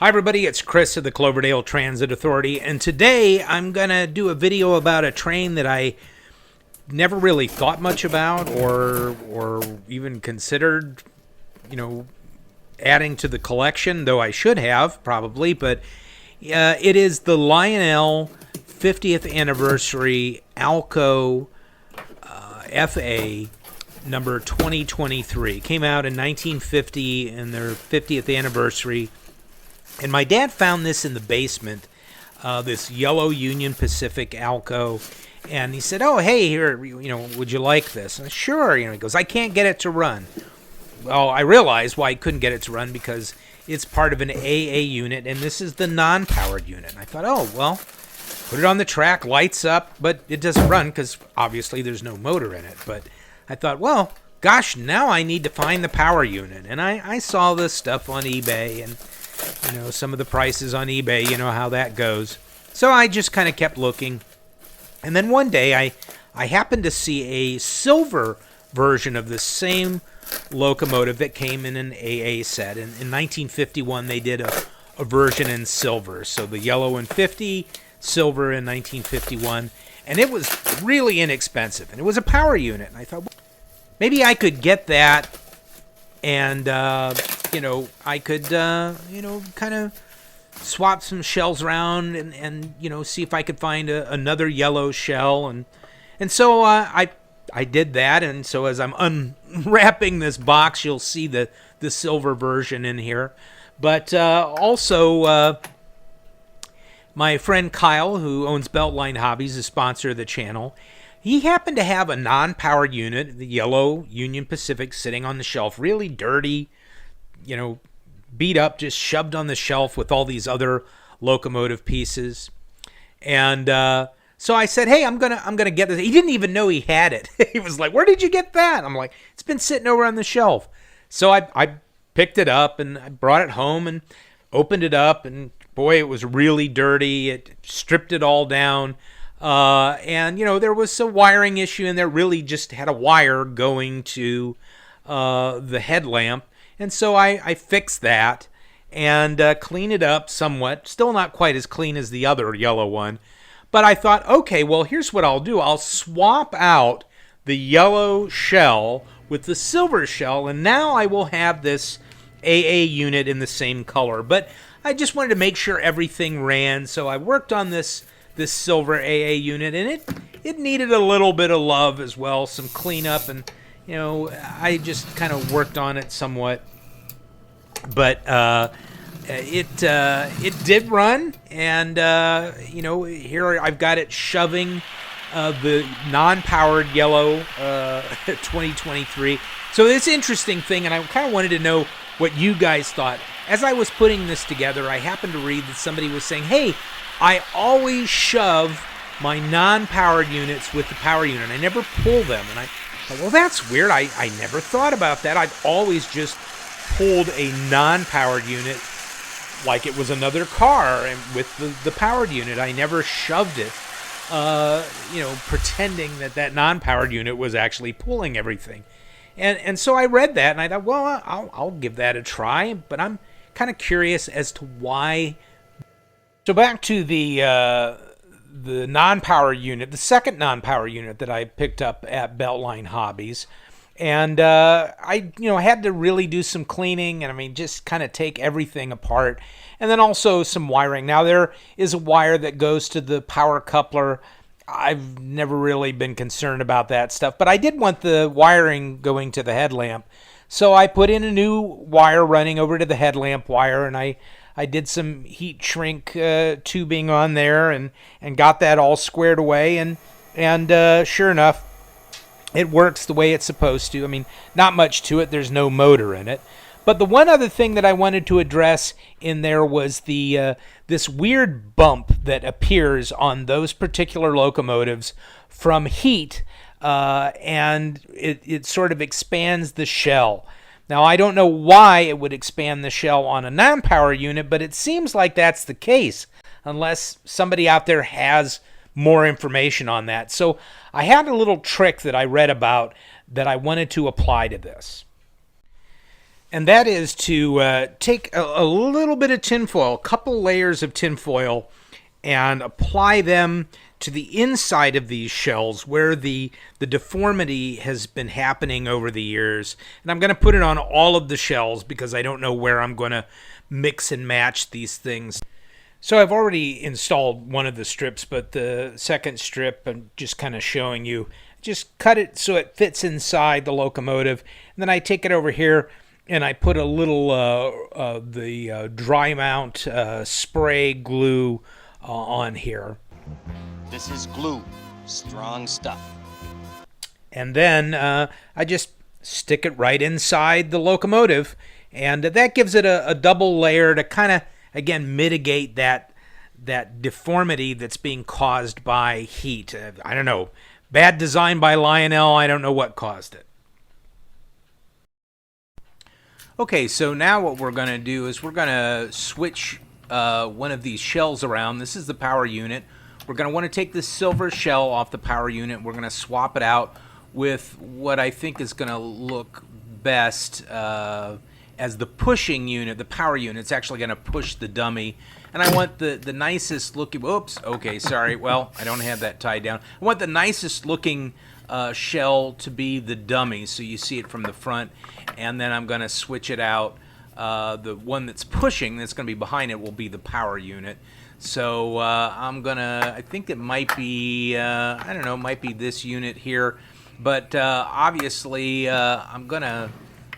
Hi everybody, it's Chris of the Cloverdale Transit Authority, and today I'm going to do a video about a train that I never really thought much about or even considered, adding to the collection, though I should have probably, but it is the Lionel 50th Anniversary Alco FA number 2023. It came out in 1950 in their 50th anniversary. And my dad found this in the basement, this yellow Union Pacific Alco, and he said, "Oh, hey, here, would you like this?" And I said, "Sure." He goes, "I can't get it to run." Well, I realized why I couldn't get it to run because it's part of an AA unit, and this is the non-powered unit. And I thought, oh, well, put it on the track, lights up, but it doesn't run because obviously there's no motor in it. But I thought, well, gosh, now I need to find the power unit. And I saw this stuff on eBay, and some of the prices on eBay, how that goes. So I just kind of kept looking. And then one day I happened to see a silver version of the same locomotive that came in an AA set. In 1951, they did a version in silver. So the yellow in 50, silver in 1951. And it was really inexpensive. And it was a power unit. And I thought, well, maybe I could get that and I could, kind of swap some shells around and see if I could find another yellow shell. And so I did that. And so as I'm unwrapping this box, you'll see the silver version in here. But also, my friend Kyle, who owns Beltline Hobbies, is a sponsor of the channel. He happened to have a non-powered unit, the yellow Union Pacific, sitting on the shelf, really dirty, beat up, just shoved on the shelf with all these other locomotive pieces. And so I said, "Hey, I'm gonna get this." He didn't even know he had it. He was like, "Where did you get that?" I'm like, "It's been sitting over on the shelf." So I picked it up and I brought it home and opened it up, and boy, it was really dirty. It stripped it all down. And there was some wiring issue in there. Really just had a wire going to the headlamp. And so I fixed that and cleaned it up somewhat. Still not quite as clean as the other yellow one. But I thought, okay, well, here's what I'll do. I'll swap out the yellow shell with the silver shell, and now I will have this AA unit in the same color. But I just wanted to make sure everything ran, so I worked on this silver AA unit, and it needed a little bit of love as well, some cleanup, and I just kind of worked on it somewhat. But it did run, and here I've got it shoving the non-powered yellow 2023. So this interesting thing, and I kind of wanted to know what you guys thought. As I was putting this together, I happened to read that somebody was saying, "Hey, I always shove my non-powered units with the power unit. I never pull them." And I thought, well, that's weird. I never thought about that. I've always just pulled a non-powered unit like it was another car, and with the powered unit. I never shoved it, pretending that non-powered unit was actually pulling everything. And so I read that, and I thought, well, I'll give that a try. But I'm kind of curious as to why. So back to the non-power unit, the second non-power unit that I picked up at Beltline Hobbies. And I had to really do some cleaning, and just kind of take everything apart. And then also some wiring. Now there is a wire that goes to the power coupler. I've never really been concerned about that stuff, but I did want the wiring going to the headlamp. So I put in a new wire running over to the headlamp wire, and I did some heat shrink tubing on there and got that all squared away. And sure enough, it works the way it's supposed to. Not much to it. There's no motor in it. But the one other thing that I wanted to address in there was this weird bump that appears on those particular locomotives from heat, and it sort of expands the shell. Now, I don't know why it would expand the shell on a non-power unit, but it seems like that's the case, unless somebody out there has more information on that. So I had a little trick that I read about that I wanted to apply to this. And that is to take a little bit of tinfoil, a couple layers of tinfoil, and apply them to the inside of these shells where the deformity has been happening over the years. And I'm going to put it on all of the shells because I don't know where I'm going to mix and match these things. So I've already installed one of the strips, but the second strip, I'm just kind of showing you. Just cut it so it fits inside the locomotive. And then I take it over here and I put a little dry mount spray glue on here. This is glue. Strong stuff. And then I just stick it right inside the locomotive. And that gives it a double layer to kind of, again, mitigate that deformity that's being caused by heat. I don't know. Bad design by Lionel. I don't know what caused it. Okay, so now what we're going to do is we're going to switch one of these shells around. This is the power unit. We're going to want to take this silver shell off the power unit. We're going to swap it out with what I think is going to look best as the pushing unit, the power unit. It's actually going to push the dummy. And I want the nicest looking, oops, okay, sorry. Well, I don't have that tied down. I want the nicest looking shell to be the dummy, so you see it from the front. And then I'm going to switch it out. The one that's pushing, that's going to be behind it, will be the power unit. So I'm going to, I think it might be, I don't know, it might be this unit here. But obviously I'm going to,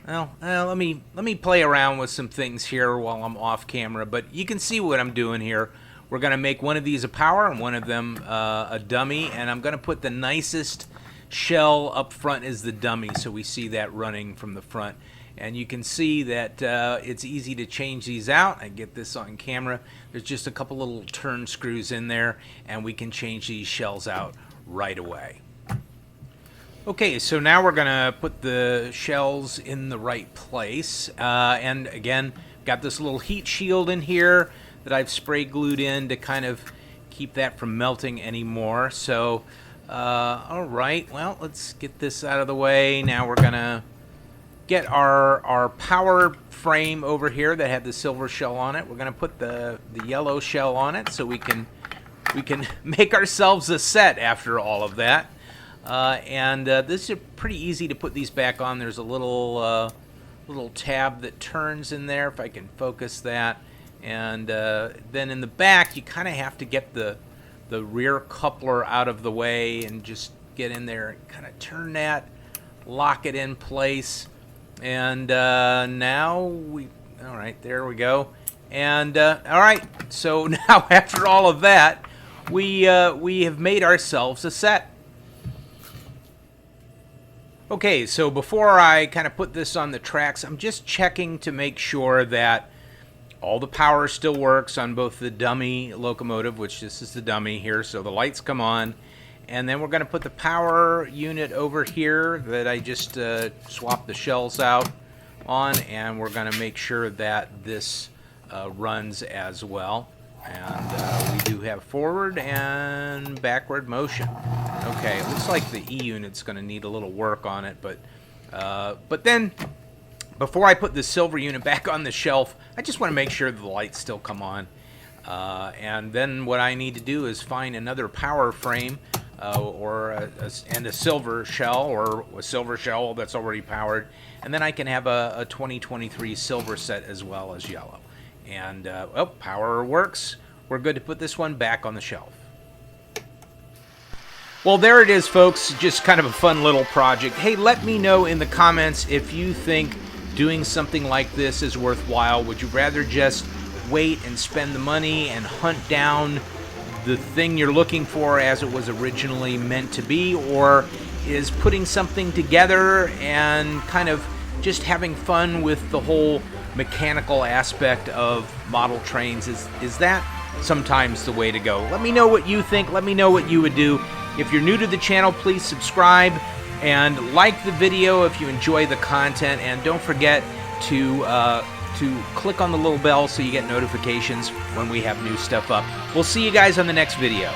well, let me play around with some things here while I'm off camera. But you can see what I'm doing here. We're going to make one of these a power and one of them a dummy. And I'm going to put the nicest shell up front as the dummy, so we see that running from the front. And you can see that it's easy to change these out. I get this on camera. There's just a couple little turn screws in there, and we can change these shells out right away. Okay, so now we're gonna put the shells in the right place. And again, got this little heat shield in here that I've spray glued in to kind of keep that from melting anymore. So all right, well, let's get this out of the way. Now we're gonna get our power frame over here that had the silver shell on it. We're gonna put the yellow shell on it so we can make ourselves a set after all of that. And this is pretty easy to put these back on. There's a little tab that turns in there, if I can focus that. And then in the back, you kind of have to get the rear coupler out of the way and just get in there and kind of turn that, lock it in place. And now all right, there we go. And all right, so now after all of that, we have made ourselves a set. Okay, so before I kind of put this on the tracks, I'm just checking to make sure that all the power still works on both the dummy locomotive, which this is the dummy here, so the lights come on. And then we're going to put the power unit over here that I just swapped the shells out on, and we're going to make sure that this runs as well. And we do have forward and backward motion. Okay, it looks like the E unit's going to need a little work on it, but then before I put the silver unit back on the shelf, I just want to make sure the lights still come on. And then what I need to do is find another power frame and a silver shell, or a silver shell that's already powered, and then I can have a 2023 silver set as well as yellow. And oh, power works. We're good to put this one back on the shelf. Well, there it is, folks. Just kind of a fun little project. Hey, let me know in the comments if you think doing something like this is worthwhile. Would you rather just wait and spend the money and hunt down the thing you're looking for as it was originally meant to be, or is putting something together and kind of just having fun with the whole mechanical aspect of model trains, is that sometimes the way to go? Let me know what you think. Let me know what you would do. If you're new to the channel, please subscribe and like the video if you enjoy the content, and don't forget to click on the little bell so you get notifications when we have new stuff up. We'll see you guys on the next video.